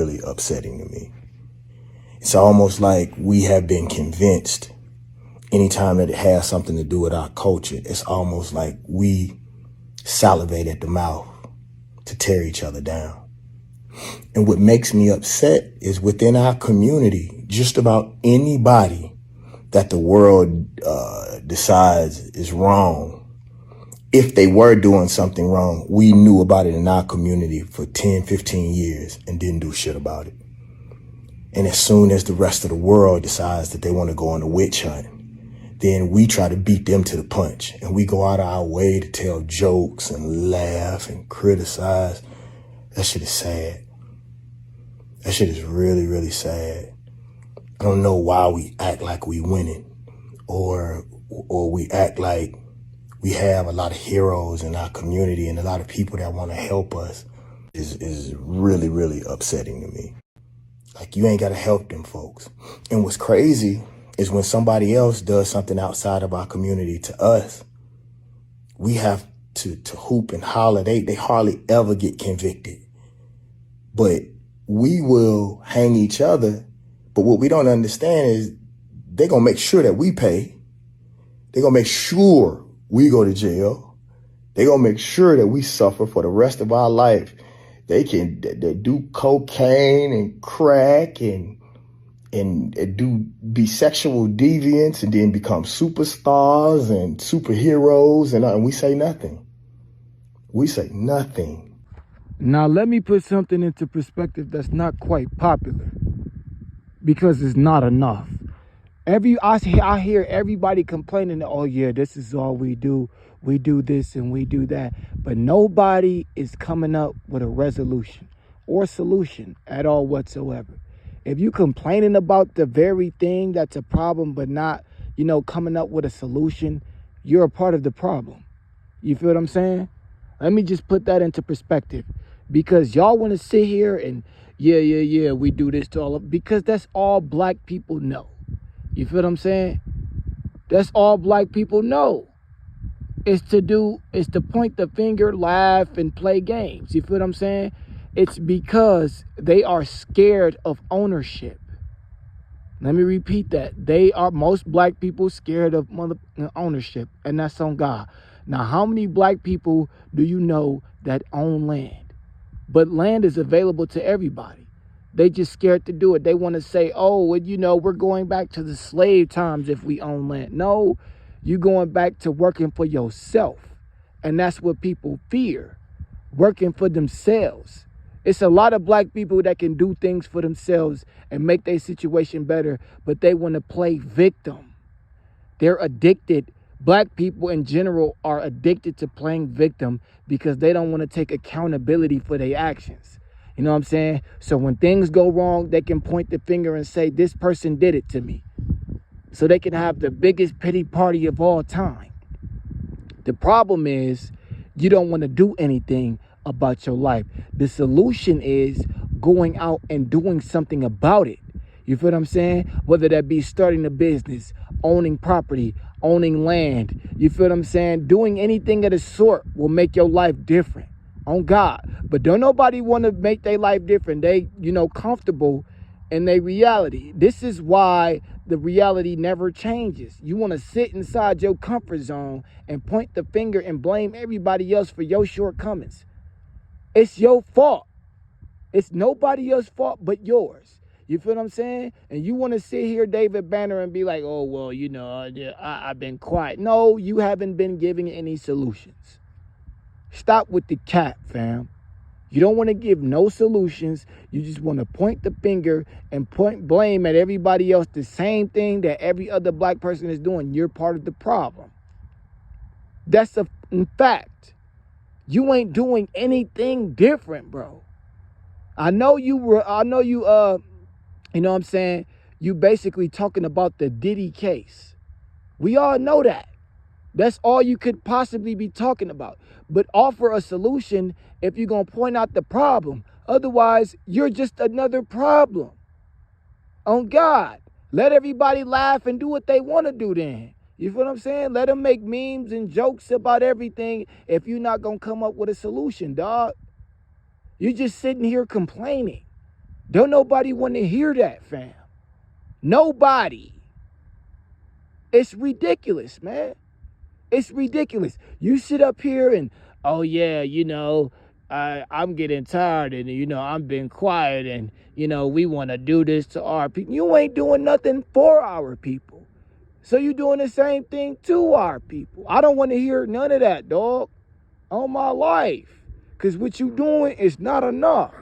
really upsetting to me. It's almost like we have been convinced anytime that it has something to do with our culture, it's almost like we salivate at the mouth to tear each other down. And what makes me upset is within our community, just about anybody that the world decides is wrong, if they were doing something wrong, we knew about it in our community for 10, 15 years and didn't do shit about it. And as soon as the rest of the world decides that they want to go on a witch hunt, then we try to beat them to the punch. And we go out of our way to tell jokes and laugh and criticize. That shit is sad. That shit is really, really sad. I don't know why we act like we winning or we act like we have a lot of heroes in our community and a lot of people that want to help us is really, really upsetting to me. Like, you ain't got to help them folks. And what's crazy is when somebody else does something outside of our community to us, we have to hoop and holler. They hardly ever get convicted. But we will hang each other. But what we don't understand is they're going to make sure that we pay. They're going to make sure we go to jail. They're going to make sure that we suffer for the rest of our life. They do cocaine and crack and be sexual deviants and then become superstars and superheroes and we say nothing. We say nothing. Now let me put something into perspective that's not quite popular because it's not enough. I hear everybody complaining that, oh yeah, this is all we do. We do this and we do that. But nobody is coming up with a resolution or solution at all whatsoever. If you complaining about the very thing that's a problem, but not, coming up with a solution, you're a part of the problem. You feel what I'm saying? Let me just put that into perspective, because y'all want to sit here and yeah, we do this to all of, because that's all black people know. You feel what I'm saying? That's all black people know. It's to point the finger, laugh, and play games. You feel what I'm saying? It's because they are scared of ownership. Let me repeat that. Most black people scared of ownership, and that's on God. Now, how many black people do you know that own land? But land is available to everybody. They just scared to do it. They want to say, oh, we're going back to the slave times if we own land. No, you're going back to working for yourself. And that's what people fear, working for themselves. It's a lot of black people that can do things for themselves and make their situation better, but they want to play victim. They're addicted. Black people in general are addicted to playing victim because they don't want to take accountability for their actions. You know what I'm saying? So when things go wrong, they can point the finger and say, this person did it to me. So they can have the biggest pity party of all time. The problem is you don't want to do anything about your life. The solution is going out and doing something about it. You feel what I'm saying? Whether that be starting a business, owning property, owning land. You feel what I'm saying? Doing anything of the sort will make your life different. On God. But don't nobody want to make their life different. They, comfortable in their reality. This is why the reality never changes. You want to sit inside your comfort zone and point the finger and blame everybody else for your shortcomings. It's your fault. It's nobody else's fault but yours. You feel what I'm saying? And you want to sit here, David Banner, and be like, oh, well, I've been quiet. No, you haven't been giving any solutions. Stop with the cap, fam. You don't want to give no solutions. You just want to point the finger and point blame at everybody else. The same thing that every other black person is doing. You're part of the problem. That's a fact. You ain't doing anything different, bro. I know you, you know what I'm saying? You basically talking about the Diddy case. We all know that. That's all you could possibly be talking about. But offer a solution if you're going to point out the problem. Otherwise, you're just another problem. On God. Let everybody laugh and do what they want to do then. You feel what I'm saying? Let them make memes and jokes about everything if you're not going to come up with a solution, dog. You're just sitting here complaining. Don't nobody want to hear that, fam. Nobody. It's ridiculous, man. It's ridiculous. You sit up here and, oh yeah, I'm getting tired and, I'm being quiet and, we want to do this to our people. You ain't doing nothing for our people. So you doing the same thing to our people. I don't want to hear none of that, dog. On my life. Because what you doing is not enough.